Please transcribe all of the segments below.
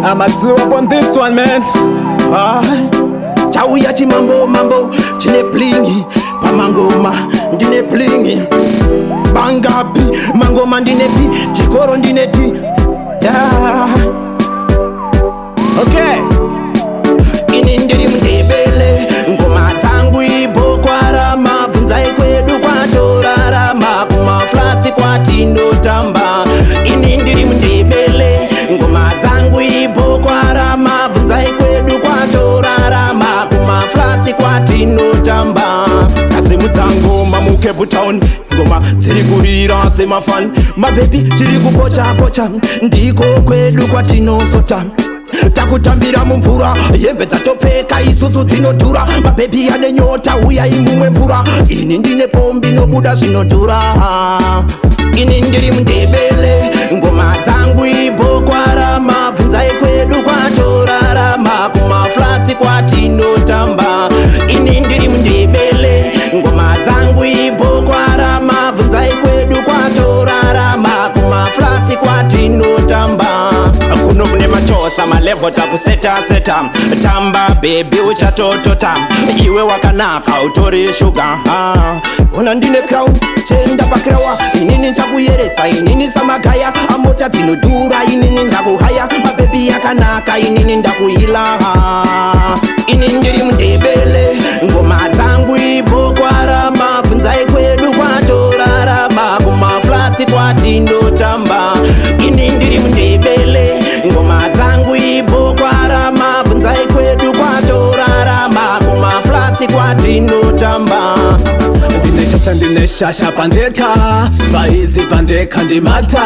I'm a zoo up on this one, man. Chauya chimambo mambo chine blingi pamangoma ndine blingi bangapi mangoma ndine pi chikoro ndine ti yeah. Okay. Ini ndiri Mundevere ngoma dzangu ibokwarama bvunzai kwedu kwatorarama kumaflatsi kwatinotamba. Ini ndiri Mundevere ngoma dzangu ibokwarama bvunzai kwedu kwatorarama kumaflatsi kwatinotamba. Asi mudzangoma muCape Town ngoma dziri kurira semafani mabebi tiri kupocha pocha ndiko kwedu kwatinosota. Takutambira mumvura hembe dzatopfeka isusu dzinodhura mabebi ane nyota uya imumwe mvura. Ini ndine pombi nobuda zvinodhura. Ini ndiri Mundevere ngoma dzangu ibokwarama bvunzai kwedu kwatorarama kumaflatsi kwatinotamba. Ini ndiri Mundevere ngoma dzangu ibokwarama bvunzai kwedu kwatorarama kumaflatsi kwatinotamba. Kuno kune machosa malevo takuseta seta tamba baby uchatotota iwe wakanaka utori shuga una ndine crown chenda pakrewa inini nchakuyeresa inini samakaya amota dzinodhura inini ndakuhaya mabebi yakanaka inini ndakuila. Ini ndiri Mundevere ngoma dzangu ibokwarama bvunzai kwedu kwatorarama kumaflatsi kwatinotamba. Ini ndiri Mundevere ngoma dzangu ibokwarama bvunzai kwedu kwatorarama kumaflatsi kwatinotamba. Ndine shasha pandeka vaizi pandeka ndimata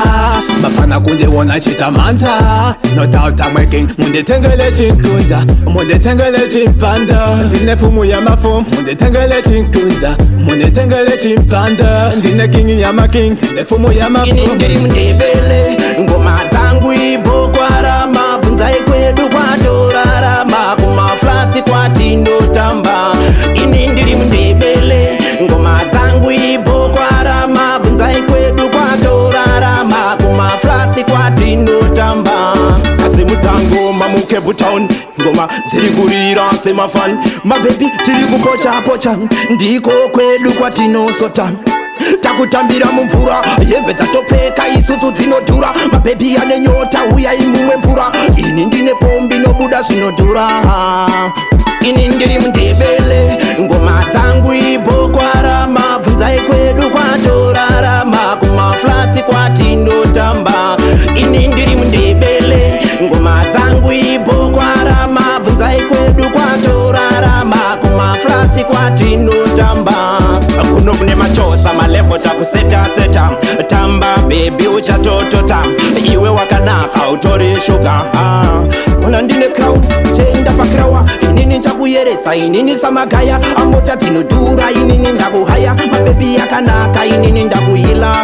mafana kundiwona chitamanta no doubt I'm working munditengele chinkunda munditengele chimpanda ndine fumu ya mafumu munditengele chinkunda munditengele chimpanda ndine king ya making ndine fumu ya mafumu. Ini ndiri Mundevere ngoma dzangu ibokwarama bvunzai kwedu kwatorarama kumaflatsi kwatinotamba. Ini ndiri Mundevere ngoma dzangu ibokwarama bvunzai kwedu kwatorarama kumaflatsi kwatinotamba. Asi mudzangoma muCape Town ngoma dziri kurira semafani mabebi tiri kupocha pocha ndiko kwedu kwatinosota. Takutambira mumvura hembe dzatopfeka isusu dzinodhura mabebi ane nyota uya imumwe mvura. Ini ndine pombi nobuda zvinodhura. Ini ndiri Mundevere ngoma dzangu ibokwarama bvunzai kwedu kwatorarama kumaflatsi kwatinotamba. Ini ndiri Mundevere ngoma dzangu ibokwarama bvunzai kwedu kwatorarama kumaflatsi kwatinotamba. Kuno kune machosa malevo takuseta seta tamba baby uchatotota iwe wakanaka utori shuga una ndine crown chenda pakrewa inini nchakuyeresa inini samakaya amota dzinodhura inini ndakuhaya mabebi yakanaka inini ndakuila.